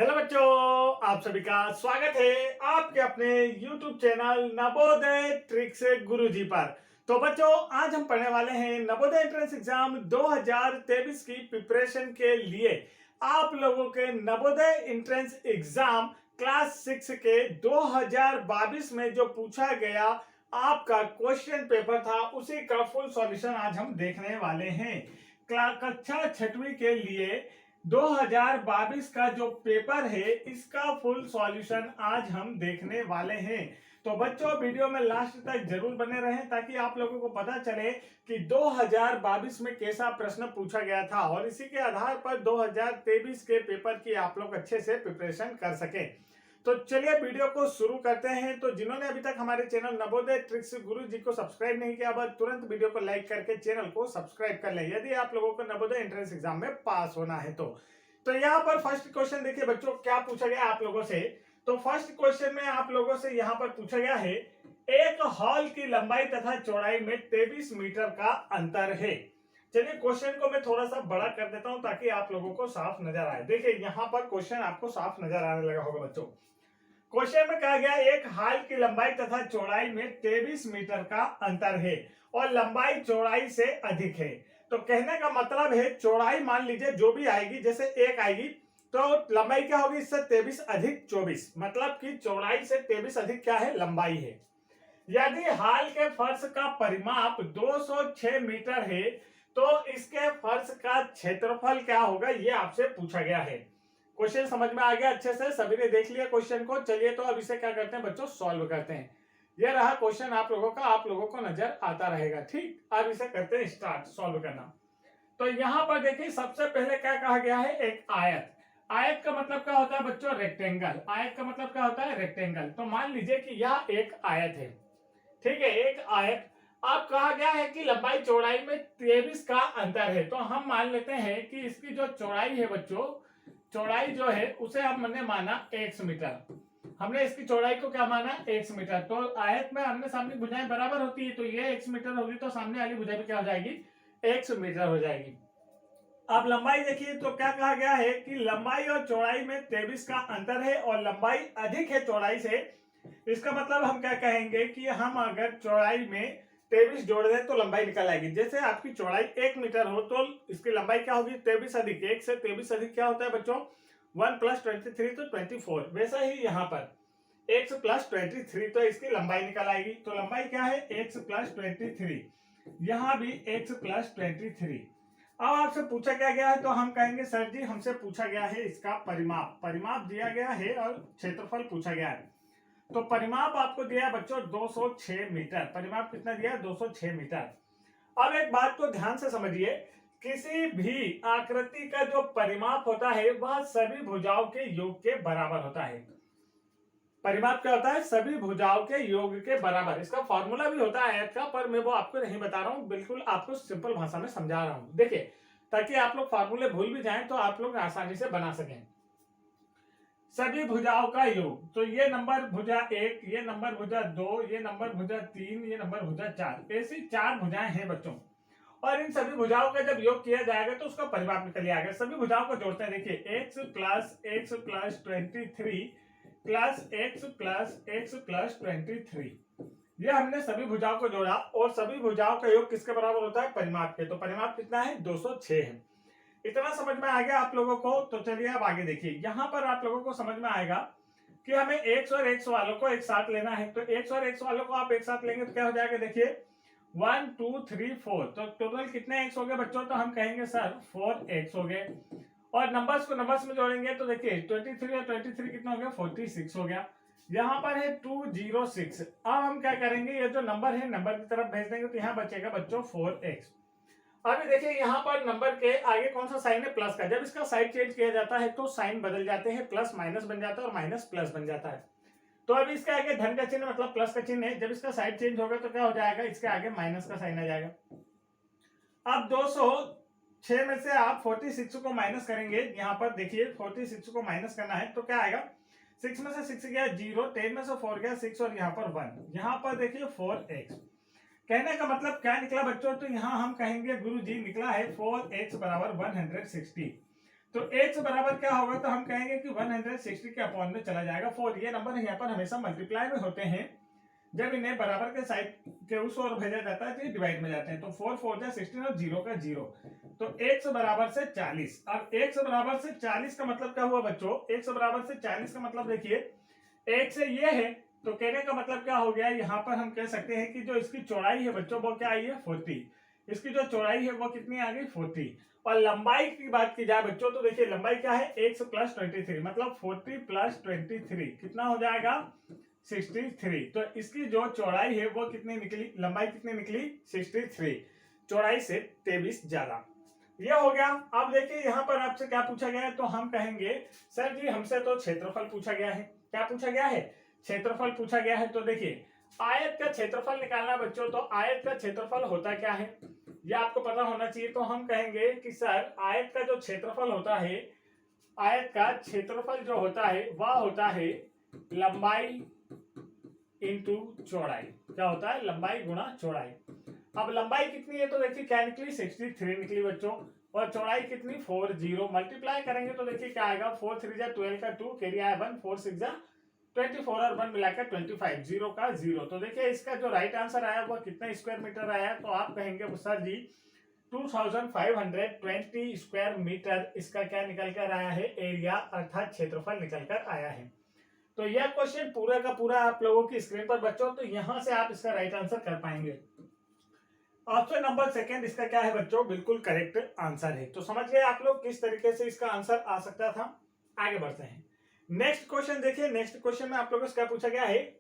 Hello बच्चों, आप सभी का स्वागत है आपके अपने YouTube चैनल नवोदय ट्रिक्स गुरुजी पर। तो बच्चों, आज हम पढ़ने वाले हैं नवोदय एंट्रेंस एग्जाम 2023 की प्रिपरेशन के लिए। आप लोगों के नवोदय एंट्रेंस एग्जाम क्लास 6 के 2022 में जो पूछा गया आपका क्वेश्चन पेपर था, उसी का फुल सॉल्यूशन आज हम देखने वाले हैं। कक्षा 6वीं के लिए 2022 का जो पेपर है, इसका फुल सॉल्यूशन आज हम देखने वाले हैं। तो बच्चों, वीडियो में लास्ट तक जरूर बने रहें ताकि आप लोगों को पता चले कि 2022 में कैसा प्रश्न पूछा गया था और इसी के आधार पर 2023 के पेपर की आप लोग अच्छे से प्रिपरेशन कर सकें। तो चलिए वीडियो को शुरू करते हैं। तो जिन्होंने अभी तक हमारे चैनल नवोदय ट्रिक्स गुरु जी को सब्सक्राइब नहीं किया, बस तुरंत वीडियो को लाइक करके चैनल को सब्सक्राइब कर लें यदि आप लोगों को नवोदय एंट्रेंस एग्जाम में पास होना है। तो यहाँ पर फर्स्ट क्वेश्चन देखिए बच्चों, क्या पूछा गया आप लोगों से। तो फर्स्ट क्वेश्चन में आप लोगों से यहाँ पर पूछा गया है, एक हॉल की लंबाई तथा चौड़ाई में 23 मीटर का अंतर है। चलिए क्वेश्चन को मैं थोड़ा सा बड़ा कर देता हूं ताकि आप लोगों को साफ नजर आए। देखिए यहाँ पर क्वेश्चन आपको साफ नजर आने लगा होगा बच्चों। क्वेश्चन में कहा गया एक हॉल की लंबाई तथा चौड़ाई में 23 मीटर का अंतर है और लंबाई चौड़ाई से अधिक है। तो कहने का मतलब है, चौड़ाई मान लीजिए जो भी आएगी, जैसे एक आएगी तो लंबाई क्या होगी, इससे 23 अधिक 24, मतलब कि चौड़ाई से 23 अधिक क्या है, लंबाई है। यदि हॉल के फर्श का परिमाप 206 मीटर है तो इसके फर्श का क्षेत्रफल क्या होगा, ये आपसे पूछा गया है। क्वेश्चन समझ में आ गया अच्छे से, सभी ने देख लिया क्वेश्चन को। चलिए तो अब इसे क्या करते हैं बच्चों, सॉल्व करते हैं। ये रहा क्वेश्चन आप लोगों का, आप लोगों को नजर आता रहेगा। ठीक, अब इसे करते हैं स्टार्ट सॉल्व करना। तो यहाँ पर देखिए सबसे पहले क्या कहा गया है, एक आयत। आयत का मतलब क्या होता है बच्चों, रेक्टेंगल। आयत का मतलब क्या होता है, रेक्टेंगल। तो मान लीजिए कि यह एक आयत है, ठीक है, एक आयत। अब कहा गया है कि लंबाई चौड़ाई में 23 का अंतर है। तो हम मान लेते हैं कि इसकी जो चौड़ाई है बच्चों, चौड़ाई जो है उसे हमने माना x मीटर। हमने इसकी चौड़ाई को क्या माना, x मीटर। तो आयत में हमने सामने भुजाएं बराबर होती है, तो ये x मीटर होगी तो सामने वाली भुजा भी क्या हो जाएगी, x मीटर हो जाएगी। अब लंबाई देखिए, तो क्या कहा गया है कि लंबाई और चौड़ाई में 23 का अंतर है और लंबाई अधिक है चौड़ाई से। इसका मतलब हम क्या कहेंगे कि हम अगर चौड़ाई में 23 जोड़ दें तो लंबाई निकल आएगी। जैसे आपकी चौड़ाई 1 मीटर हो तो इसकी लंबाई क्या होगी, 23 अधिक 1 से 23 अधिक क्या होता है बच्चों, 1 + 23 तो 24। वैसा ही यहाँ पर x + 23, तो इसकी लंबाई निकल आएगी। तो लंबाई क्या है, x + 23, यहाँ भी x + 23। अब आपसे पूछा क्या गया है, तो हम कहेंगे सर जी हमसे पूछा गया है इसका परिमाप। परिमाप दिया गया है और क्षेत्रफल पूछा गया है। तो परिमाप आपको दिया है बच्चों 206 मीटर। परिमाप कितना दिया है, 206 मीटर। अब एक बात को ध्यान से समझिए, किसी भी आकृति का जो परिमाप होता है वह सभी भुजाओं के योग के बराबर होता है। परिमाप क्या होता है, सभी भुजाओं के योग के बराबर। इसका फॉर्मूला भी होता है आयत का, पर मैं वो आपको नहीं बता रहा हूं, बिल्कुल आपको सिंपल भाषा में समझा रहा हूं। देखिए, ताकि आप लोग फॉर्मूले भूल भी जाएं तो आप लोग आसानी से बना सकें। सभी भुजाओं का योग, तो ये नंबर भुजा 1, ये नंबर भुजा 2, ये नंबर भुजा 3, ये नंबर भुजा 4, ऐसी 4 भुजाएं हैं बच्चों। और इन सभी भुजाओं का जब योग किया जाएगा तो उसका परिमाप निकल आएगा। सभी भुजाओं को जोड़ते हैं, देखिए x + x + 23 + x + x + 23, ये हमने सभी भुजाओं को जोड़ा और सभी भुजाओं का योग किसके बराबर होता है, परिमाप के। तो परिमाप कितना है, 206 है। इतना समझ में आ गया आप लोगों को। तो चलिए अब आगे देखिए, यहाँ पर आप लोगों को समझ में आएगा कि हमें x और x वालों को एक साथ लेना है। तो x और x वालों को आप एक साथ लेंगे तो क्या हो जाएगा, देखिए 1 2 3 4, तो टोटल कितने x हो गए बच्चों, तो हम कहेंगे सर 4x हो गए। और नंबर्स को नंबर्स में जोड़ेंगे तो देखिए 23 और 23 कितना हो गया, 46 हो गया। यहाँ पर है 206। अब हम क्या करेंगे, ये जो नंबर है नंबर की तरफ भेज देंगे तो यहाँ बचेगा बच्चों 4x। अभी देखिए यहाँ पर नंबर के आगे कौन सा साइन है, प्लस का। जब इसका साइड चेंज किया जाता है तो साइन बदल जाते हैं, प्लस माइनस बन जाता है और माइनस प्लस बन जाता है। तो अभी इसके आगे धन का चिन्ह मतलब प्लस का चिन्ह है, जब इसका साइड चेंज होगा तो क्या हो जाएगा, इसके आगे माइनस का साइन आ जाएगा। अब 206 में से आप 46 को माइनस करेंगे। यहाँ पर देखिए 46 को माइनस करना है तो क्या आएगा, 6 में से 6 गया 0, 10 में से 4 गया 6 और यहाँ पर 1। यहाँ पर देखिए 4x। कहने का मतलब क्या निकला बच्चों, तो यहाँ हम कहेंगे गुरु जी निकला है 4x = 160। तो x बराबर क्या होगा, तो हम कहेंगे कि 160 के अपॉन में चला जाएगा 4। ये नंबर यहाँ पर हमेशा मल्टीप्लाई में होते हैं, जब इन्हें बराबर के साइड के उस ओर भेजा जाता है तो ये डिवाइड में जाते हैं। तो 4 4 जा 16 और 0 का 0, तो x बराबर से 40। अब x बराबर से 40 का मतलब क्या हुआ बच्चों, x बराबर से 40 का मतलब देखिए x से ये है, तो कहने का मतलब क्या हो गया, यहाँ पर हम कह सकते हैं कि जो इसकी चौड़ाई है बच्चों वो क्या आई है 40। इसकी जो चौड़ाई है वो कितनी आ गई 40। और लंबाई की बात की जाए बच्चों तो देखिए लंबाई क्या है x प्लस 23, मतलब 40 प्लस 23 कितना हो जाएगा 63। तो इसकी जो चौड़ाई है वो कितनी निकली, लंबाई कितनी निकली 63, चौड़ाई से 23 ज्यादा। ये हो गया। अब देखिए यहाँ पर आपसे क्या पूछा गया है, तो हम कहेंगे सर जी हमसे तो क्षेत्रफल पूछा गया है। क्या पूछा गया है, क्षेत्रफल पूछा गया है। तो देखिए आयत का क्षेत्रफल निकालना बच्चों, तो आयत का क्षेत्रफल होता क्या है ये आपको पता होना चाहिए। तो हम कहेंगे कि सर आयत का जो क्षेत्रफल होता है, आयत का क्षेत्रफल जो होता है वह होता है लंबाई इंटू चौड़ाई। क्या होता है, लंबाई गुणा चौड़ाई। अब लंबाई कितनी है, तो देखिए क्या निकली 63 निकली बच्चों, और चौड़ाई कितनी 40। मल्टीप्लाई करेंगे तो देखिए क्या आएगा 4 3 जा 12 का 2, कैरी आया 1, 4 6 जा 24 और 1 मिलाकर 25, 0 का 0। तो देखिए इसका जो राइट आंसर आया वो कितना स्क्वायर मीटर आया, तो आप कहेंगे सर जी 2520 स्क्वायर मीटर इसका क्या निकल कर आया है, एरिया अर्थात क्षेत्रफल निकल कर आया है। तो यह क्वेश्चन पूरा का पूरा आप लोगों की स्क्रीन पर बच्चों, तो यहां से आप इसका राइट आंसर कर पाएंगे। ऑप्शन नंबर सेकंड इसका क्या है बच्चों, बिल्कुल करेक्ट आंसर है। तो समझ गए आप लोग किस तरीके से इसका आंसर आ सकता था। आगे बढ़ते हैं, नेक्स्ट क्वेश्चन देखिए। नेक्स्ट क्वेश्चन में आप लोगों से क्या पूछा गया है,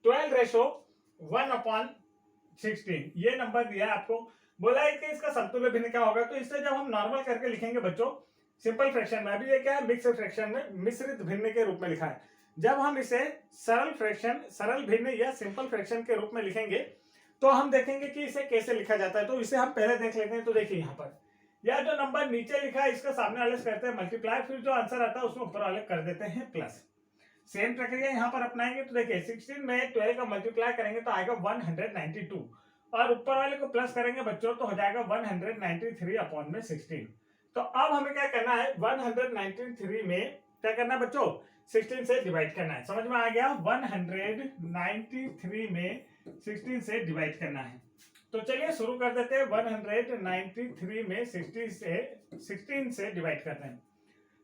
12:1/16 ये नंबर दिया है आपको, बोला है कि इसका समतुल्य भिन्न क्या होगा। तो इससे जब हम नॉर्मल करके लिखेंगे बच्चों सिंपल फ्रैक्शन में, अभी ये क्या है मिक्स फ्रैक्शन में मिश्रित भिन्न के रूप में लिखा है, जब हम इसे सरल फ्रैक्शन, सरल भिन्न या सिंपल फ्रैक्शन के रूप में लिखेंगे तो हम देखेंगे कि इसे कैसे लिखा जाता है। तो इसे हम पहले देख लेते हैं। तो देखिए यहाँ पर यह जो नंबर नीचे लिखा है इसका सामने वाले से करते हैं मल्टीप्लाई, फिर जो आंसर आता है उसमें ऊपर वाले कर देते हैं प्लस। सेम प्रक्रिया यहाँ पर अपनाएंगे। तो देखिए 16 में 12 का मल्टीप्लाई करेंगे तो आएगा 192, और ऊपर वाले को प्लस करेंगे बच्चों तो हो जाएगा 193/16। तो अब हमें क्या करना है, 193 में क्या करना है बच्चों, 16 से डिवाइड करना है। समझ में आ गया, 193 में 16 से डिवाइड करना है। तो चलिए शुरू कर देते हैं। 193 में 16 से डिवाइड करते हैं।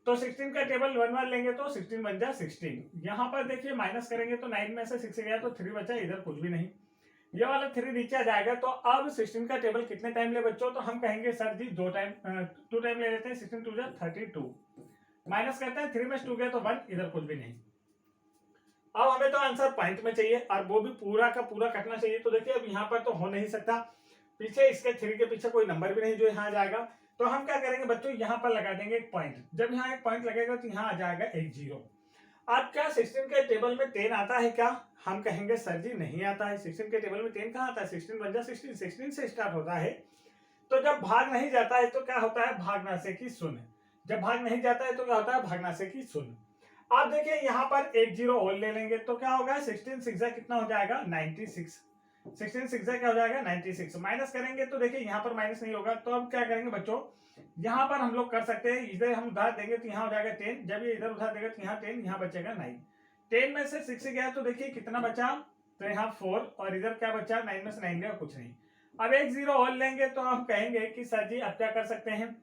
तो 16 का टेबल 1 1 लेंगे तो 16 बन जा 16। यहाँ पर देखिए माइनस करेंगे तो 9 में से 6 गया तो 3 बचा, इधर कुछ भी नहीं, ये वाला 3 नीचे आ जाएगा। तो अब 16 का टेबल कितने टाइम ले बच्चों, तो हम कहेंगे सर जी 2 टाइम ले लेते हैं। 16 2 जा 32, माइनस करते हैं 3 में 2 गया तो 1, इधर कुछ भी नहीं। अब हमें तो आंसर पॉइंट में चाहिए और वो भी पूरा का पूरा कटना चाहिए। तो देखिए अब यहाँ पर तो हो नहीं सकता, पीछे इसके 3 के पीछे कोई नंबर भी नहीं जो यहाँ जाएगा। तो हम क्या करेंगे बच्चों, यहाँ पर लगा देंगे एक पॉइंट। जब यहाँ एक पॉइंट लगेगा तो यहाँ आ जाएगा एक 0। अब क्या 16 के टेबल में 10 आता है क्या, हम कहेंगे सर जी नहीं आता है। 16 के टेबल में 10 कहाँ आता है, 16 बन जा 16, 16 से स्टार्ट होता है। तो जब भाग नहीं जाता है तो क्या होता है, भागना से की शून्य। जब भाग नहीं जाता है तो क्या होता है, भागना से की शून्य। आप देखिए यहाँ पर एक 0 और ले लेंगे तो क्या होगा, 16 6 कितना हो जाएगा 96। 16 6 क्या हो जाएगा 96। माइनस करेंगे तो देखिए यहाँ पर माइनस नहीं होगा। तो अब क्या करेंगे बच्चों, यहाँ पर हम लोग कर सकते हैं, इधर हम उधार देंगे तो यहाँ हो जाएगा 10, जब ये इधर उधार देगा तो यहाँ 10, यहाँ बचेगा 9। 10 में से 6 गया तो देखिए कितना बचा, तो यहाँ 4, और इधर क्या बचा 9 में से 9 गया कुछ नहीं। अब एक 0 और लेंगे तो हम कहेंगे कि सर जी अब क्या कर सकते हैं।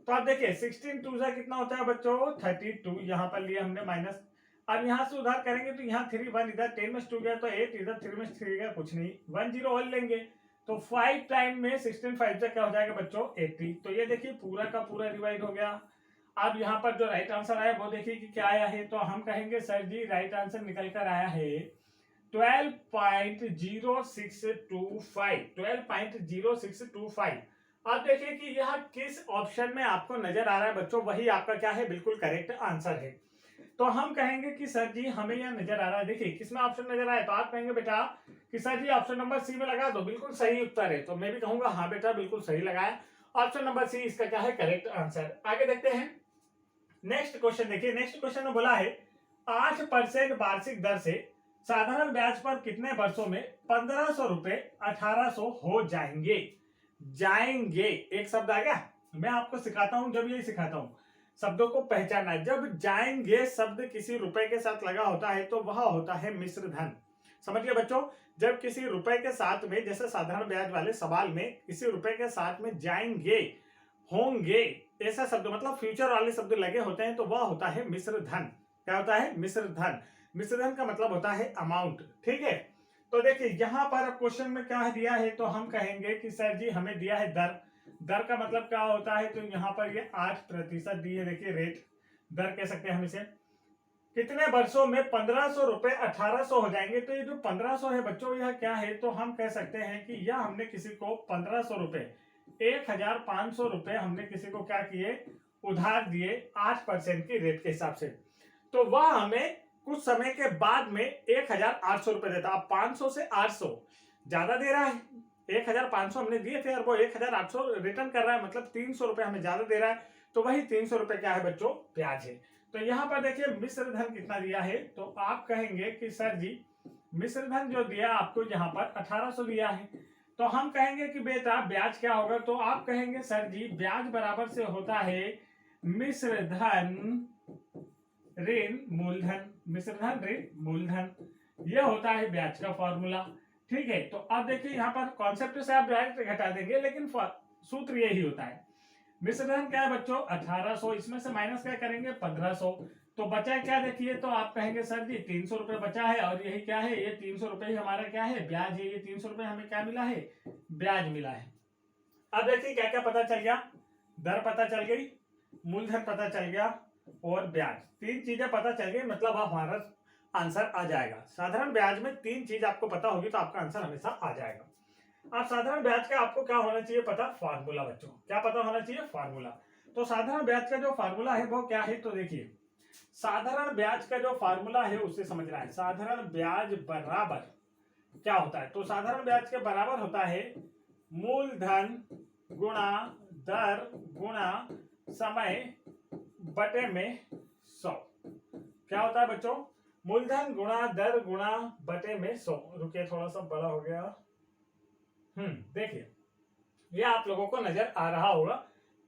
तो आप देखिए 16 2 जा कितना होता है बच्चों 32, यहाँ पर लिया हमने माइनस। अब यहाँ से उधार करेंगे तो यहाँ 3 1, इधर 10 में 2 गया तो 8, इधर 3 में 3 गया कुछ नहीं। 1 0 और लेंगे तो 5 टाइम में 16 5 जा क्या हो जाएगा बच्चों 80। तो ये देखिए पूरा का पूरा डिवाइड हो गया। अब यहाँ पर जो राइट आंसर आया वो देखिए कि क्या आया है। तो हम कहेंगे सर जी राइट आंसर निकल कर आया है 12.0625, 12.0625। आप देखिए कि यह किस ऑप्शन में आपको नजर आ रहा है बच्चों, वही आपका क्या है, बिल्कुल करेक्ट आंसर है। तो हम कहेंगे कि सर जी हमें यह नजर आ रहा है, देखिए किसमें ऑप्शन नजर आया। तो आप कहेंगे बेटा कि सर जी ऑप्शन नंबर सी में लगा दो, बिल्कुल सही उत्तर है। तो मैं भी कहूंगा हाँ बेटा बिल्कुल सही लगाया, ऑप्शन नंबर सी इसका क्या है, करेक्ट आंसर। आगे देखते हैं नेक्स्ट क्वेश्चन। देखिए नेक्स्ट क्वेश्चन में बोला है 8% वार्षिक दर से साधारण ब्याज पर कितने वर्षों में 1500 रुपए 1800 हो जाएंगे। जाएंगे एक शब्द आ गया, मैं आपको सिखाता हूं, जब यही सिखाता हूं। शब्दों को पहचानना। जब जाएंगे शब्द किसी रुपए के साथ लगा होता है तो वह होता है मिश्र धन। समझ गए बच्चों, जब किसी रुपए के साथ में, जैसे साधारण ब्याज वाले सवाल में किसी रुपए के साथ में जाएंगे, होंगे, ऐसा शब्द मतलब फ्यूचर वाले शब्द लगे होते हैं तो वह होता है मिश्र धन। क्या होता है? मिश्र धन। मिश्र धन का मतलब होता है अमाउंट। ठीक है, तो देखिए यहाँ पर क्वेश्चन में क्या दिया है, तो हम कहेंगे कि सर जी हमें दिया है दर। दर का मतलब क्या होता है, तो यहाँ पर ये 8% दी है। देखिए रेट, दर कह सकते हैं हम इसे। कितने वर्षों में 1500 रुपए 1800 हो जाएंगे। तो ये जो 1500 है बच्चों, यह क्या है, तो हम कह सकते हैं कि यह हमने किसी को 1500 रुपए 1500 रुपए हमने किसी को क्या किए, उधार दिए 8% की रेट के हिसाब से। तो वह हमें कुछ समय के बाद में 1800 रुपए देता। अब 500 से 800 ज्यादा दे रहा है। 1500 हमने दिए थे और वो 1800 रिटर्न कर रहा है, मतलब 300 रुपए हमें ज्यादा दे रहा है। तो वही 300 रुपए क्या है बच्चों, ब्याज है। तो यहाँ पर देखिए मिश्र धन कितना दिया है, तो आप कहेंगे कि सर जी मिश्र धन जो दिया आपको यहाँ पर 1800 दिया है, तो हम कहेंगे कि बेटा ब्याज क्या होगा। तो आप कहेंगे सर जी ब्याज बराबर से होता है मिश्र धन ऋण मूलधन। मिश्र धन ऋण मूलधन, यह होता है ब्याज का फॉर्मूला। ठीक है, तो अब देखिए यहाँ पर कॉन्सेप्ट से आप ब्याज घटा देंगे, लेकिन सूत्र यही होता है। मिश्र धन क्या है बच्चों, 1800, इसमें से माइनस क्या करेंगे, 1500, तो बचा क्या देखिए, तो आप कहेंगे सर जी 300 रुपए बचा है, और यही क्या है, ये 300 रुपए ही हमारा क्या है, ब्याज है। ये 300 रुपए हमें क्या मिला है, ब्याज मिला है। अब देखिए क्या क्या पता चल गया, दर पता चल गई, मूलधन पता चल गया और ब्याज। 3 चीजें पता चल गई, मतलब हमारा आंसर आ जाएगा। साधारण ब्याज में 3 चीज आपको पता होगी तो आपका आंसर हमेशा आ जाएगा। अब साधारण ब्याज का आपको क्या होना चाहिए पता, फार्मूला बच्चों। क्या पता होना चाहिए, फार्मूला। तो साधारण ब्याज का जो फार्मूला है वो क्या है, तो देखिए साधारण ब्याज का जो फार्मूला है उससे समझना है। साधारण ब्याज बराबर क्या होता है, तो साधारण ब्याज के बराबर होता है मूलधन गुणा दर गुणा समय बटे में 100। क्या होता है बच्चों, मूलधन गुणा दर गुणा बटे में 100। रुकिए थोड़ा सा बड़ा हो गया। देखिए ये आप लोगों को नजर आ रहा होगा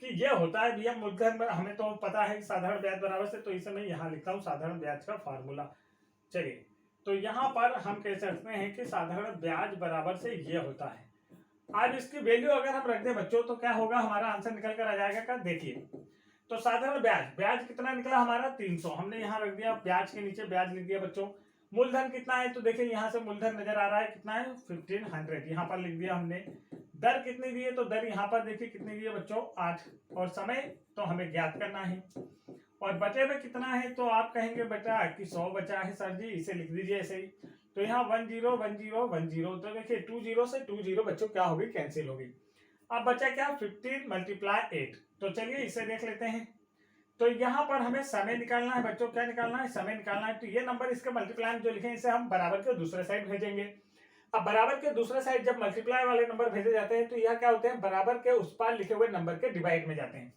कि ये होता है भैया मूलधन। हमें तो पता है साधारण ब्याज बराबर से, तो इसे मैं यहाँ लिखता हूँ साधारण ब्याज का फार्मूला। चलिए, तो यहाँ पर हम कह सकते हैं कि साधारण ब्याज बराबर से ये होता है। आज इसकी वैल्यू अगर हम रख दें बच्चों तो क्या होगा, हमारा आंसर निकल कर आ जाएगा। क्या देखिए, तो साधारण ब्याज, ब्याज कितना निकला हमारा 300, हमने यहाँ रख दिया, ब्याज के नीचे ब्याज लिख दिया बच्चों। मूलधन कितना है, तो देखिए यहाँ से मूलधन नजर आ रहा है, कितना है 1500, यहाँ पर लिख दिया हमने। दर कितनी दी है, तो दर यहाँ पर देखिए कितनी दी है बच्चों, 8, और समय तो हमें ज्ञात करना है। और बचे में कितना है, तो आप कहेंगे बेटा कि 100 बचा है सर जी, इसे लिख दीजिए ऐसे ही। तो यहाँ 10 10 10, तो देखिए 20 से 20 बच्चों क्या होगी, कैंसिल होगी। अब बचा क्या, 15 × 8। तो चलिए इसे देख लेते हैं। तो यहाँ पर हमें समय निकालना है बच्चों। क्या निकालना है, समय निकालना है। तो ये नंबर इसके मल्टीप्लाई जो लिखे इसे हम बराबर के दूसरे साइड भेजेंगे। अब बराबर के दूसरे साइड जब मल्टीप्लाई वाले नंबर भेजे जाते हैं तो यह क्या होते हैं, बराबर के उस पार लिखे हुए नंबर के डिवाइड में जाते हैं।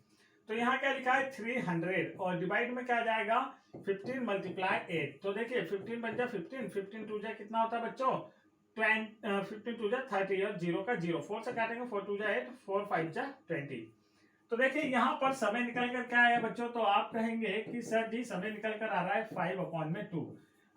तो यहाँ क्या लिखा है 300, और डिवाइड में क्या जाएगा 15 × 8। तो देखिए 15 बन जाए 15, 15 टू जाए कितना होता है बच्चों 15 टू जाए 30, और 0 का 0, 4 से काटेंगे, 4 टू जाए 8, 4 5 जा 20। तो देखिए यहाँ पर समय निकल कर क्या आया बच्चों, तो आप कहेंगे कि सर जी समय निकल कर आ रहा है 5/2।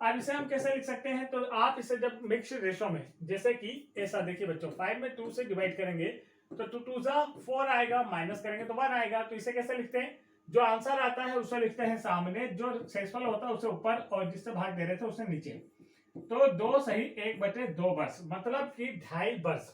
अब इसे हम कैसे लिख सकते हैं, तो आप इसे जब मिक्स्ड रेशो में, जैसे कि ऐसा देखिए बच्चों, 5 में 2 से डिवाइड करेंगे तो 2 2 जा 4 आएगा, माइनस करेंगे तो 1 आएगा। तो इसे कैसे लिखते हैं, जो आंसर आता है उसे लिखते हैं सामने, जो शेषफल होता है उसे ऊपर, और जिससे भाग दे रहे थे उसे नीचे। तो 2 सही 1/2 वर्ष, मतलब कि 2.5 वर्ष।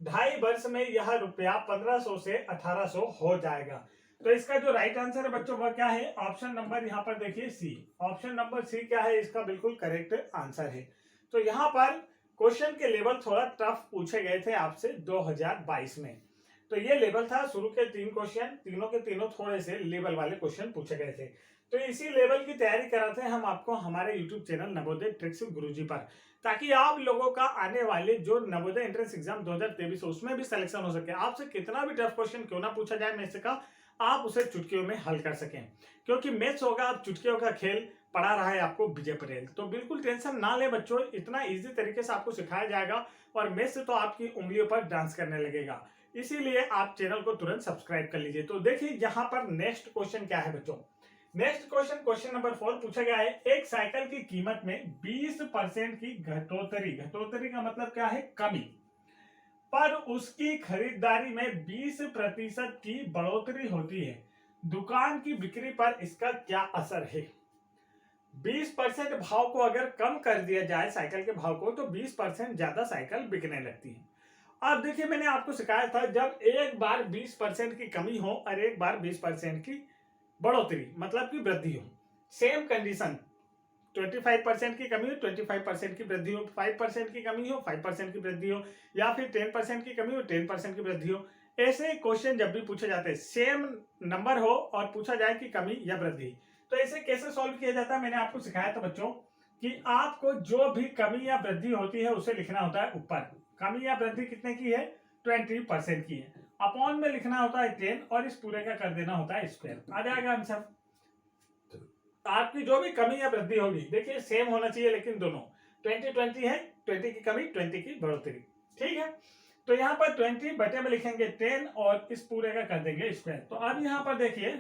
2.5 वर्ष में यह रुपया 1500 से 1800 हो जाएगा। तो इसका जो राइट आंसर है बच्चों वह क्या है, ऑप्शन नंबर यहाँ पर देखिए सी। ऑप्शन नंबर सी क्या है, इसका बिल्कुल करेक्ट आंसर है। तो यहाँ पर क्वेश्चन के लेवल थोड़ा टफ पूछे गए थे आपसे 2022 में। तो ये लेवल था, शुरू के 3 क्वेश्चन, तीनों के तीनों थोड़े से लेवल वाले क्वेश्चन पूछे गए थे। तो इसी लेवल की तैयारी कराते हैं हम आपको हमारे यूट्यूब चैनल नवोदय ट्रिक्स गुरुजी पर, ताकि आप लोगों का आने वाले जो नवोदय एंट्रेंस एग्जाम 2023 उसमें भी सिलेक्शन हो सके। आपसे कितना भी टफ क्वेश्चन क्यों ना पूछा जाए मैथ्स का, आप उसे चुटकियों में हल कर सकें, क्योंकि मैथ्स होगा आप चुटकियों का खेल। पढ़ा रहा है आपको विजय पटेल। तो बिल्कुल टेंशन ना ले बच्चों, इतना इजी तरीके से आपको सिखाया जाएगा और मैथ्स तो आपकी उंगलियों पर डांस करने लगेगा। इसीलिए आप चैनल को तुरंत सब्सक्राइब कर लीजिए। तो देखिए यहाँ पर नेक्स्ट क्वेश्चन क्या है बच्चों। नेक्स्ट क्वेश्चन नंबर 4 पूछा गया है, एक साइकिल की कीमत में 20% की घटोतरी, घटोतरी का मतलब क्या है, कमी, पर उसकी खरीदारी में 20% की बढ़ोतरी होती है, दुकान की बिक्री पर इसका क्या असर है। 20% भाव को अगर कम कर दिया जाए साइकिल के भाव को, तो 20% ज्यादा साइकिल बिकने लगती है। अब देखिए मैंने आपको सिखाया था, जब एक बार 20% की कमी हो और एक बार 20% की बढ़ोतरी मतलब की वृद्धि हो, सेम कंडीशन, 25% की कमी हो 25% की वृद्धि हो, 5% की कमी हो 5% की वृद्धि हो, या फिर 10% की कमी हो 10% की वृद्धि हो। ऐसे क्वेश्चन जब भी पूछे जाते हैं, सेम नंबर हो और पूछा जाए कि कमी या वृद्धि, तो ऐसे कैसे सॉल्व किया जाता है मैंने आपको सिखाया था बच्चों, कि आपको जो भी कमी या वृद्धि होती है उसे लिखना होता है ऊपर। कमी या वृद्धि कितने की है, 20% की है, अपॉन में लिखना होता है 10 और इस पूरे का कर देना होता है स्क्वायर, आ जाएगा आंसर। आपकी जो भी कमी या वृद्धि होगी, देखिए सेम होना चाहिए, लेकिन दोनों 20 है, 20 की कमी 20 की बढ़ोतरी, ठीक है। तो यहाँ पर 20 बटे में लिखेंगे 10 और इस पूरे का कर देंगे स्क्वायर। तो अब यहाँ पर देखिए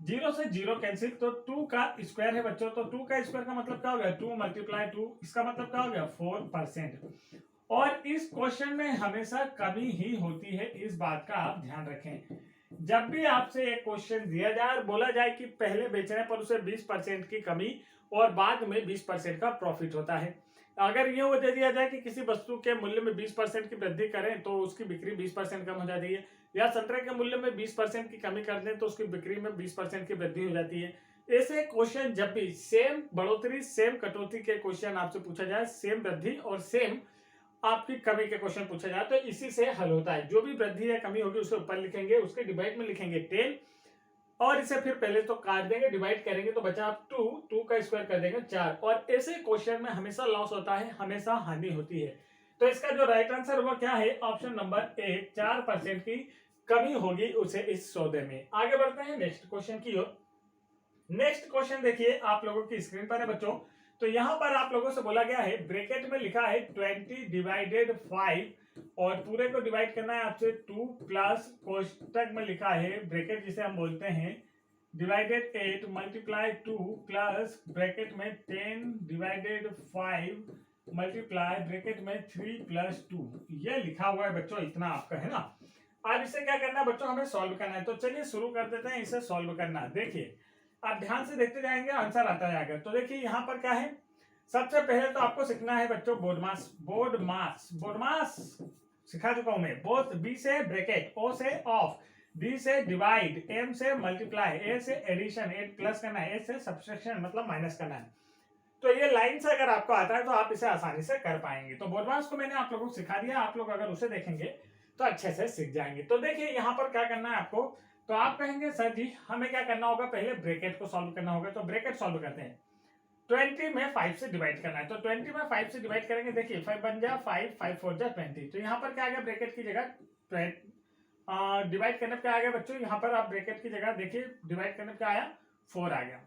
0 से 0 कैंसिल, तो 2 का स्क्वायर है बच्चों, तो 2 का स्क्वायर का मतलब क्या हो गया, 2 मल्टीप्लाई 2, इसका मतलब क्या हो गया 4%। और इस क्वेश्चन में हमेशा कमी ही होती है, इस बात का आप ध्यान रखें। जब भी आपसे एक क्वेश्चन दिया जाए और बोला जाए कि पहले बेचने पर उसे 20% की कमी और बाद में 20% का प्रॉफिट होता है, अगर ये वो दे दिया जाए कि किसी वस्तु के मूल्य में 20% की वृद्धि करें तो उसकी बिक्री 20% कम हो जाती है, या संतरे के मूल्य में 20% की कमी कर दें तो उसकी बिक्री में 20% की वृद्धि हो जाती है। ऐसे क्वेश्चन जब भी सेम बढ़ोतरी सेम कटौती के क्वेश्चन आपसे पूछा जाए, सेम वृद्धि और सेम आपकी कमी के क्वेश्चन पूछा जाए, तो इसी से हल होता है। जो भी वृद्धि या कमी होगी उसके ऊपर लिखेंगे, उसके डिवाइड में लिखेंगे 10 और इसे फिर पहले तो काट देंगे, डिवाइड करेंगे तो बचा 2 का स्क्वायर कर देंगे 4। और ऐसे क्वेश्चन में हमेशा लॉस होता है, हमेशा हानि होती है। तो इसका जो राइट आंसर हुआ क्या है, ऑप्शन नंबर ए, 4% की कमी होगी उसे इस सौदे में। आगे बढ़ते हैं नेक्स्ट क्वेश्चन की ओर। नेक्स्ट क्वेश्चन देखिए आप लोगों की स्क्रीन पर है बच्चों। तो यहां पर आप लोगों से बोला गया है, ब्रैकेट में लिखा है 20 डिवाइडेड 5 और पूरे को डिवाइड करना है आपसे 2 प्लस कोष्टक में लिखा है ब्रैकेट जिसे हम बोलते हैं डिवाइडेड 8 मल्टीप्लाई 2 प्लस ब्रैकेट में 10 डिवाइडेड 5 मल्टीप्लाई ब्रैकेट में 3 प्लस 2, ये लिखा हुआ है बच्चों, इतना आपका है ना। अब इसे क्या करना है बच्चों, हमें सॉल्व करना है। तो चलिए शुरू कर देते हैं इसे सॉल्व करना। देखिए आप ध्यान से देखते जाएंगे, आंसर आता जाएगा। तो देखिए यहाँ पर क्या है, सबसे पहले तो आपको सीखना है बच्चों बोर्ड मास। बोर्ड मास सिखा चुका हूं मैं। बोथ बी से ब्रैकेट, ओ से ऑफ, डी से डिवाइड, एम से मल्टीप्लाई, ए से एडिशन, ए प्लस करना है, ए से सब्सट्रैक्शन मतलब माइनस करना है। तो ये लाइन से अगर आपको आता है तो आप इसे आसानी से कर पाएंगे। तो बोर्ड मास को मैंने आप लोगों को सिखा दिया, आप लोग अगर उसे देखेंगे तो अच्छे से सीख जाएंगे। तो देखिए यहाँ पर क्या करना है आपको, तो आप कहेंगे सर जी हमें क्या करना होगा, पहले ब्रैकेट को सॉल्व करना होगा। तो ब्रैकेट सॉल्व करते हैं। 20 में 5 से डिवाइड करना है, तो 20 में 5 से डिवाइड करेंगे। देखिए 5 बन जा 5, 5 4 जा 20। तो यहाँ पर क्या आ गया, ब्रैकेट की जगह डिवाइड करने पे क्या आ गया बच्चों, यहाँ पर आप ब्रैकेट की जगह देखिए डिवाइड करने पे क्या आया 4 आ गया।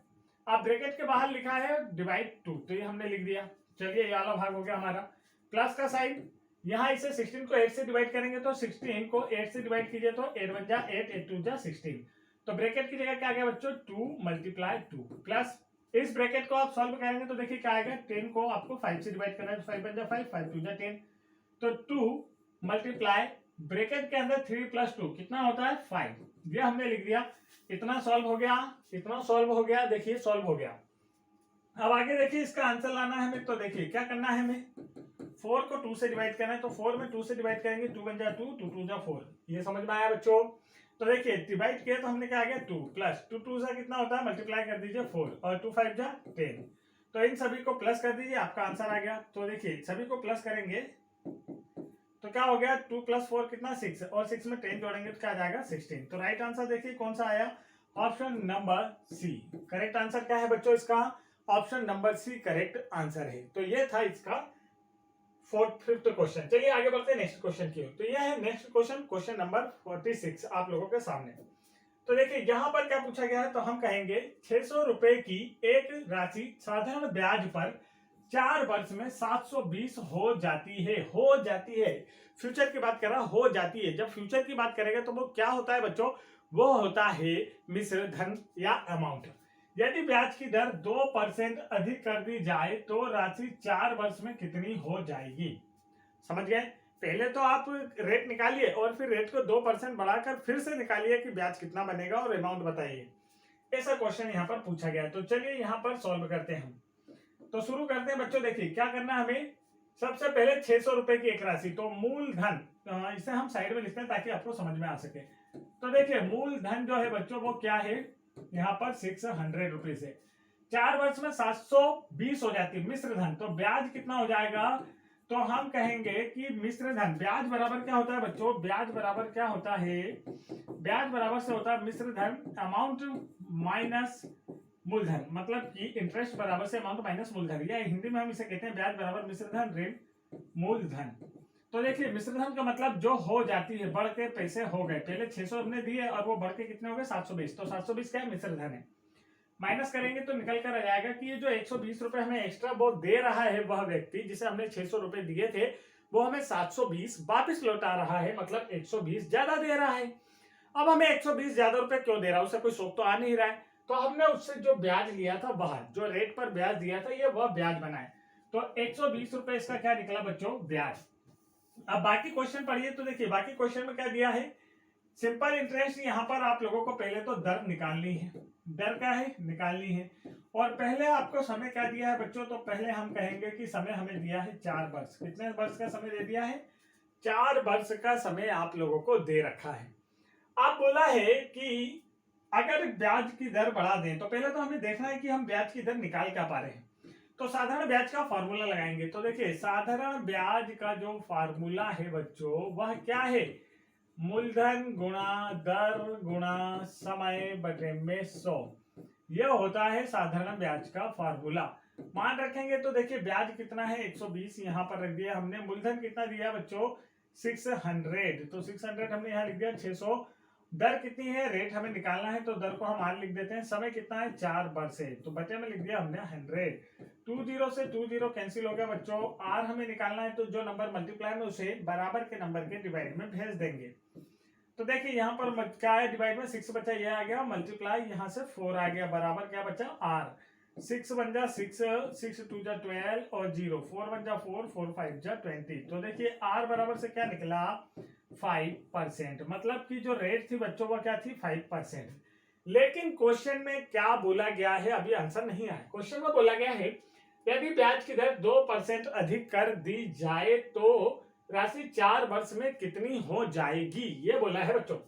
अब ब्रैकेट के बाहर लिखा है डिवाइड 2, तो ये हमने लिख दिया। चलिए ये वाला भाग हो गया हमारा। प्लस का साइन, यहाँ इसे 16 को 8 से डिवाइड करेंगे, तो 16 को 8 से डिवाइड कीजिए तो 8 बन जा 8, 8 2 जा 16। तो ब्रैकेट की जगह क्या आ गया बच्चों, 2 मल्टीप्लाई 2 प्लस इस ब्रैकेट को आप सॉल्व करेंगे तो देखिए क्या आएगा, 10 को आपको 5 से डिवाइड करना है, तो 5 बन जा 5, 5 2 जा 10। तो 2 मल्टीप्लाई ब्रैकेट के अंदर 3 प्लस 2 कितना होता है 5, ये हमने लिख दिया। इतना सॉल्व हो गया, इतना सॉल्व हो गया, देखिए सॉल्व हो गया। अब आगे देखिए इसका आंसर लाना है हमें। तो देखिए क्या करना है हमें, 4 को 2 से डिवाइड करना है, तो 4 में 2 से डिवाइड करेंगे, 2 बन जा 2, 2 2 जा 4। ये समझ में आया बच्चों। तो देखिए डिवाइड किया तो हमने क्या आ गया 2 प्लस 2 2 से कितना होता है, मल्टीप्लाई कर दीजिए 4 और 2 5 जा 10। तो इन सभी को प्लस कर दीजिए, आपका आंसर आ गया। तो देखिए सभी को प्लस करेंगे तो क्या हो गया, 2 प्लस 4 कितना 6 और 6 में 10 जोड़ेंगे तो क्या आ जाएगा 16। तो राइट आंसर देखिए कौन सा आया, option number C. Correct answer क्या है बच्चों इसका, option number C correct answer है। तो ये था इसका फिफ्थ क्वेश्चन। चलिए आगे बढ़ते हैं नेक्स्ट क्वेश्चन की ओर। तो यह है नेक्स्ट क्वेश्चन, क्वेश्चन नंबर 46 आप लोगों के सामने। तो देखिए यहाँ पर क्या पूछा गया है, तो हम कहेंगे 600 रुपए की एक राशि साधारण ब्याज पर 4 वर्ष में 720 हो जाती है। फ्यूचर की बात कर रहा, हो जाती है। जब फ्यूचर की बात करेंगे तो वो क्या होता है बच्चों, वो होता है मिश्र धन या अमाउंट। यदि ब्याज की दर 2% अधिक कर दी जाए तो राशि 4 वर्ष में कितनी हो जाएगी। समझ गए। पहले तो आप रेट निकालिए और फिर रेट को 2% बढ़ाकर फिर से निकालिए कि ब्याज कितना बनेगा और अमाउंट बताइए। ऐसा क्वेश्चन यहाँ पर पूछा गया है। तो चलिए यहाँ पर सॉल्व करते हैं। तो शुरू करते हैं बच्चों। देखिए क्या करना है हमें। सबसे पहले 600 रुपए की एक राशि, तो मूलधन, इसे हम साइड में लिखते हैं ताकि आपको समझ में आ सके। तो देखिए मूलधन जो है बच्चों वो क्या है, यहाँ पर 600 रुपीज है। 4 वर्ष में 720 हो जाती है मिश्र धन। तो ब्याज कितना हो जाएगा, तो हम कहेंगे कि मिश्र धन, ब्याज बराबर क्या होता है बच्चों, ब्याज बराबर क्या होता है, ब्याज बराबर से होता है मिश्र धन अमाउंट माइनस मूलधन, मतलब कि इंटरेस्ट बराबर से अमाउंट माइनस मूलधन, या हिंदी में हम इसे कहते हैं ब्याज बराबर मिश्र धन ऋण मूलधन। तो देखिए मिश्र धन का मतलब जो हो जाती है, बढ़ के पैसे हो गए, पहले 600 हमने दिए और वो बढ़ के कितने हो गए 720, तो 720 क्या है, मिश्र धन है। माइनस करेंगे तो निकल कर आ जाएगा कि ये जो 120 रुपए हमें एक्स्ट्रा वो दे रहा है, वह व्यक्ति जिसे हमने 600 रुपए दिए थे वो हमें 720 वापिस लौटा रहा है, मतलब 120 ज्यादा दे रहा है। अब हमें 120 ज्यादा रुपए क्यों दे रहा है, उसे कोई शौक तो आ नहीं रहा है, तो हमने उससे जो ब्याज लिया था, वह जो रेट पर ब्याज दिया था, ये वह ब्याज बनाए। तो 120 रुपए इसका क्या निकला बच्चों, ब्याज। अब बाकी क्वेश्चन पढ़िए। तो देखिए बाकी क्वेश्चन में क्या दिया है, सिंपल इंटरेस्ट। यहाँ पर आप लोगों को पहले तो दर निकालनी है, दर क्या है, निकालनी है। और पहले आपको समय क्या दिया है बच्चों, तो पहले हम कहेंगे कि समय हमें दिया है 4 वर्ष। कितने वर्ष का समय दे दिया है, 4 वर्ष का समय आप लोगों को दे रखा है। आप बोला है कि अगर ब्याज की दर बढ़ा दें, तो पहले तो हमें देखना है कि हम ब्याज की दर निकाल क्या पा रहे हैं। तो साधारण ब्याज का फॉर्मूला लगाएंगे। तो देखिए साधारण ब्याज का जो फॉर्मूला है बच्चों वह क्या है, मूलधन गुणा दर गुणा समय बटे में 100, यह होता है साधारण ब्याज का फॉर्मूला। मान रखेंगे तो देखिए ब्याज कितना है 120, यहाँ पर रख दिया हमने। मूलधन कितना दिया बच्चों 600, तो 600 हमने यहाँ लिख दिया 600। दर कितनी है, रेट हमें निकालना है, तो दर को हम आर लिख देते हैं। समय कितना है 4 वर्ष है, तो बचे में लिख दिया हमने 100। 20 से 20 कैंसिल हो गया बच्चों। आर हमें निकालना है, तो जो नंबर मल्टीप्लाई में उसे बराबर के नंबर के डिवाइड में भेज देंगे। तो देखिए यहाँ पर क्या है, डिवाइड में 6 बचा, ये आ गया, मल्टीप्लाई यहाँ से 4 आ गया, बराबर क्या बचा आर। 6 1 जा 6, 6 2 जा 12 और 0, 4 1 जा 4, 4 5 जा 20। तो देखिए आर बराबर से क्या निकला 5%, मतलब कि जो रेट थी बच्चों वो क्या थी 5%। लेकिन क्वेश्चन में क्या बोला गया है, अभी आंसर नहीं आया। क्वेश्चन में बोला गया है यदि ब्याज की दर 2% अधिक कर दी जाए तो राशि 4 वर्ष में कितनी हो जाएगी, ये बोला है बच्चों।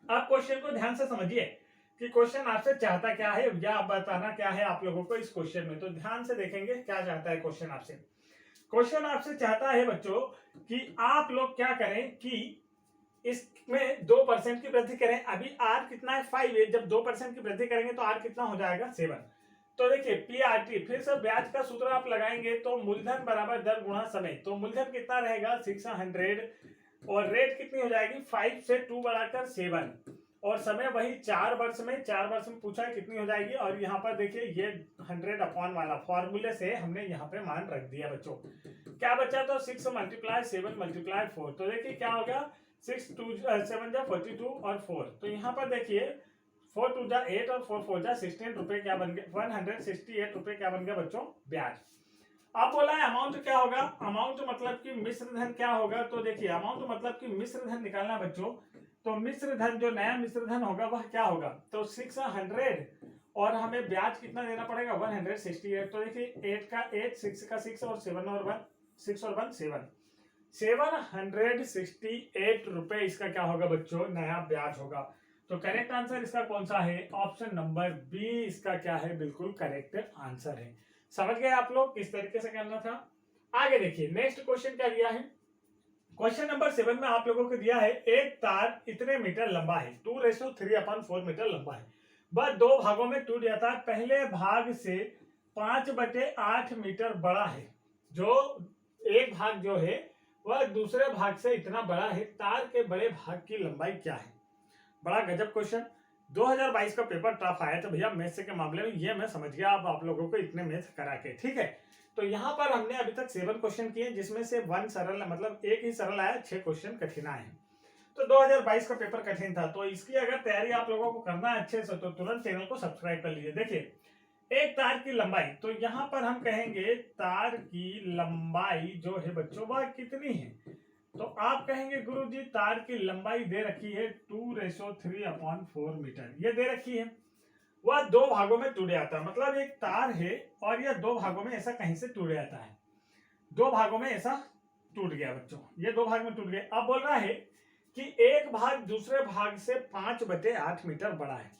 आप क्वेश्चन को ध्यान से समझिए कि क्वेश्चन आपसे चाहता क्या है, या बताना क्या है आप लोगों को इस क्वेश्चन में। तो ध्यान से देखेंगे क्या चाहता है क्वेश्चन आपसे। क्वेश्चन आपसे चाहता है बच्चों कि आप लोग क्या करें कि इसमें 2% की वृद्धि करें। अभी आर कितना है 5 है, जब 2% की वृद्धि करेंगे तो आर कितना हो जाएगा 7। तो देखिए पीआरटी, फिर से ब्याज का सूत्र आप लगाएंगे तो मूलधन बराबर दर गुणा समय। तो मूलधन कितना रहेगा 600 और रेट कितनी हो जाएगी 5 से 2 बढ़ाकर 7, और समय वही 4 वर्ष में, 4 वर्ष में पूछा है कितनी हो जाएगी। और यहाँ पर देखिए ये 100 अपॉन वाला फॉर्मूले से हमने यहाँ पे मान रख दिया बच्चों। क्या बचा, तो 6 मल्टीप्लाई 7 मल्टीप्लाई 4। तो देखिए क्या होगा 6 2 7 जा 42 और 4। तो यहाँ पर देखिए 4 2 जा 8 और 4 4 जा 16 रुपए क्या बन गया 168 रुपए क्या बन गया बच्चों ब्याज। आप बोला है अमाउंट क्या होगा, अमाउंट मतलब कि मिश्र धन क्या होगा। तो देखिए अमाउंट मतलब कि मिश्र धन निकालना बच्चों। तो मिश्र धन जो नया मिश्र धन होगा वह क्या होगा, तो 600 और हमें ब्याज कितना देना पड़ेगा 168। तो देखिए 8 का 8, 6 का 6 और 7 और 1, 6 और 1 7, 768 रुपए इसका क्या होगा बच्चों, नया ब्याज होगा। तो करेक्ट आंसर इसका कौन सा है, ऑप्शन नंबर बी इसका क्या है, बिल्कुल करेक्ट आंसर है। समझ गए आप लोग किस तरीके से करना था। आगे देखिए नेक्स्ट क्वेश्चन क्या दिया है। क्वेश्चन नंबर 7 में आप लोगों को दिया है एक तार इतने मीटर लंबा है, 2:3/4 मीटर लंबा है, वह 2 भागों में टूट जाता है। पहले भाग से 5/8 मीटर बड़ा है, जो एक भाग जो है वह दूसरे भाग से इतना बड़ा है, तार के बड़े भाग की लंबाई क्या है। बड़ा गजब क्वेश्चन। 2022 का पेपर टफ आया था भैया मैथ्स के मामले में, ये मैं समझ गया अब आप लोगों को इतने मैथ्स करा के, ठीक है। तो यहाँ पर हमने अभी तक 7 क्वेश्चन किए जिसमें से 1 सरल, मतलब एक ही सरल आया, 6 क्वेश्चन कठिन आए। तो 2022 का पेपर कठिन था, तो इसकी अगर तैयारी आप लोगों को करना है अच्छे से तो तुरंत चैनल को सब्सक्राइब कर लीजिए। देखिए एक तार की लंबाई, तो यहाँ पर हम कहेंगे तार की लंबाई जो है बच्चों वह कितनी है। तो आप कहेंगे गुरुजी तार की लंबाई दे रखी है 2:3/4 मीटर, ये दे रखी है। वह 2 भागों में टूट जाता है, मतलब एक तार है और यह 2 भागों में ऐसा कहीं से टूट जाता है, 2 भागों में ऐसा टूट गया बच्चों, ये 2 भाग में टूट गया। अब बोल रहा है कि एक भाग दूसरे भाग से 5/8 मीटर बड़ा है।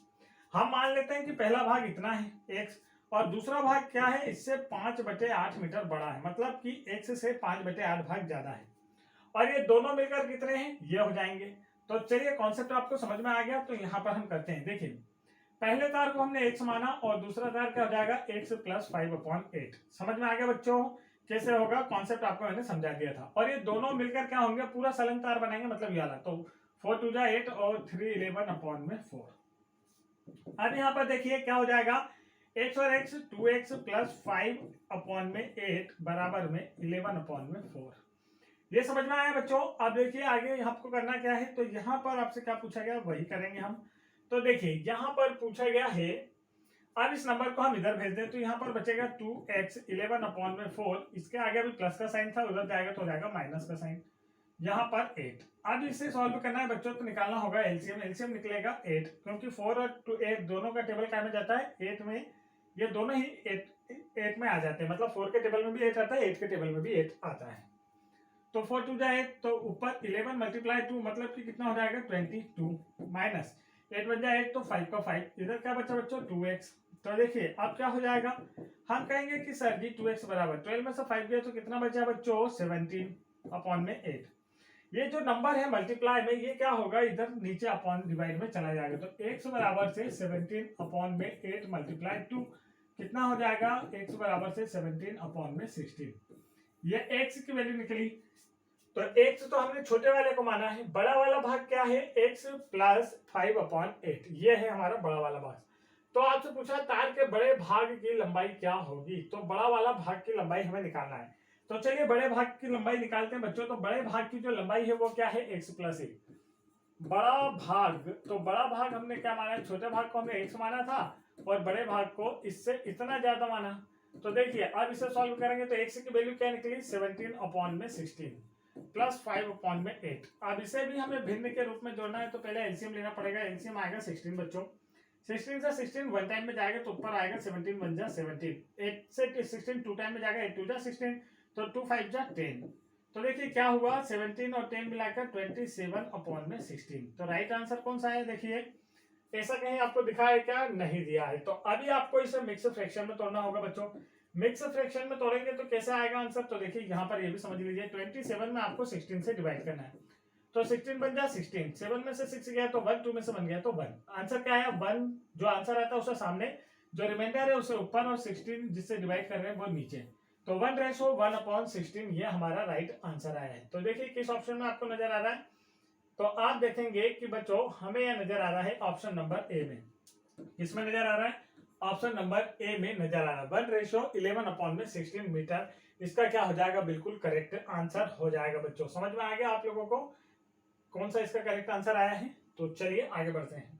हम मान लेते हैं कि पहला भाग इतना है x और दूसरा भाग क्या है, इससे 5/8 मीटर बड़ा है, मतलब कि x से 5/8 भाग ज्यादा है, और ये दोनों मिलकर कितने हैं, ये हो जाएंगे। तो चलिए कॉन्सेप्ट आपको समझ में आ गया, तो यहाँ पर हम करते हैं। देखिए पहले तार को हमने x माना और दूसरा तार क्या हो जाएगा x + 5/8। समझ में आ गया बच्चों कैसे होगा, कॉन्सेप्ट आपको मैंने समझा दिया था। और ये दोनों मिलकर क्या होंगे, पूरा सलन तार बनाएंगे, मतलब ये वाला। तो 4 × 2 = 8 और 3 11/4। अब यहाँ पर देखिए क्या हो जाएगा, x और x 2x + 5/8 बराबर में 11/4। ये समझ में आया बच्चों। अब देखिए आगे आपको करना क्या है, तो यहाँ पर आपसे क्या पूछा गया वही करेंगे हम। तो देखिए यहाँ पर पूछा गया है, अब इस नंबर को हम इधर भेज दें तो यहाँ पर बचेगा 2x 11/4, इसके आगे अभी प्लस का साइन था, उधर जाएगा तो हो जाएगा माइनस का साइन, यहाँ पर 8। अब इसे सॉल्व करना है बच्चों, तो निकालना होगा एलसीएम। एलसीएम निकलेगा 8, क्योंकि 4 और 8 दोनों का टेबल क्या में जाता है, 8 में। ये दोनों ही 8 में आ जाते हैं, मतलब 4 के टेबल में भी 8 आता है, 8 के टेबल में भी 8 आता है। तो 4 × 2 = 8, तो ऊपर 11 × 2 मतलब कि कितना हो जाएगा 22, माइनस 8 बन जाए 8 तो 5 का 5, इधर क्या बचा बच्चों 2x। तो देखिए अब क्या हो जाएगा, हम कहेंगे कि सर जी 2x बराबर 12 में से 5 गया तो कितना बचा बच्चों 17/8। ये जो नंबर है मल्टीप्लाई में, ये क्या होगा इधर नीचे अपॉन डिवाइड में चला जाएगा, तो x बराबर से 17/8 × 2 कितना हो जाएगा, x बराबर से 17/16। ये x की वैल्यू निकली। तो x तो हमने छोटे वाले को माना है, बड़ा वाला भाग क्या है x + 5/8, ये है हमारा बड़ा वाला भाग। तो आपसे पूछा तार के बड़े भाग की लंबाई क्या होगी, तो बड़ा वाला भाग की लंबाई हमें निकालना है। तो चलिए बड़े भाग की लंबाई निकालते हैं बच्चों। तो बड़े भाग की जो लंबाई है वो क्या है, x + 1। बड़ा भाग, तो बड़ा भाग हमने क्या माना है, छोटे भाग को हमने x माना था और बड़े भाग को इससे इतना ज्यादा माना। तो देखिए अब इसे सॉल्व करेंगे तो x की वैल्यू क्या निकली 17/16 + 5/8। अब इसे भी हमें भिन्न के रूप में जोड़ना है, तो पहले एलसीएम लेना पड़ेगा। एलसीएम आएगा 16 बच्चों, 16 से 16 वन टाइम में जाएगा तो ऊपर आएगा 17 बन जा 17, 8 से 16 टू टाइम में जाएगा 8 × 2 = 16, तो 2 × 5 = 10। तो देखिए क्या हुआ 17 और 10 मिलाकर 27/16। तो राइट आंसर कौन सा है, देखिए ऐसा कहीं आपको दिखा है क्या, नहीं दिया है। तो अभी आपको इसे मिक्स फ्रैक्शन में तोड़ना होगा बच्चों। मिक्स फ्रैक्शन में तोड़ेंगे तो कैसे आएगा आंसर, तो देखिए यहाँ पर ये भी समझ लीजिए 27 में आपको 16 से डिवाइड करना है, तो 16 बन जा 16, 7 में से 6 गया तो 1, 2 में से बन गया तो 1। आंसर क्या है 1, जो आंसर आता है उसके सामने, जो रिमाइंडर है उसे ऊपर और 16 जिससे डिवाइड कर रहे हैं वो नीचे। तो 1:1/16 ये हमारा राइट आंसर आया है। तो देखिए किस ऑप्शन में आपको नजर आ रहा है, तो आप देखेंगे कि बच्चों हमें यह नजर आ रहा है ऑप्शन नंबर ए में। किसमें नजर आ रहा है, ऑप्शन नंबर ए में नजर आ रहा है 1:11/16 मीटर। इसका क्या हो जाएगा, बिल्कुल करेक्ट आंसर हो जाएगा बच्चों। समझ में आ गया आप लोगों को कौन सा इसका करेक्ट आंसर आया है। तो चलिए आगे बढ़ते हैं।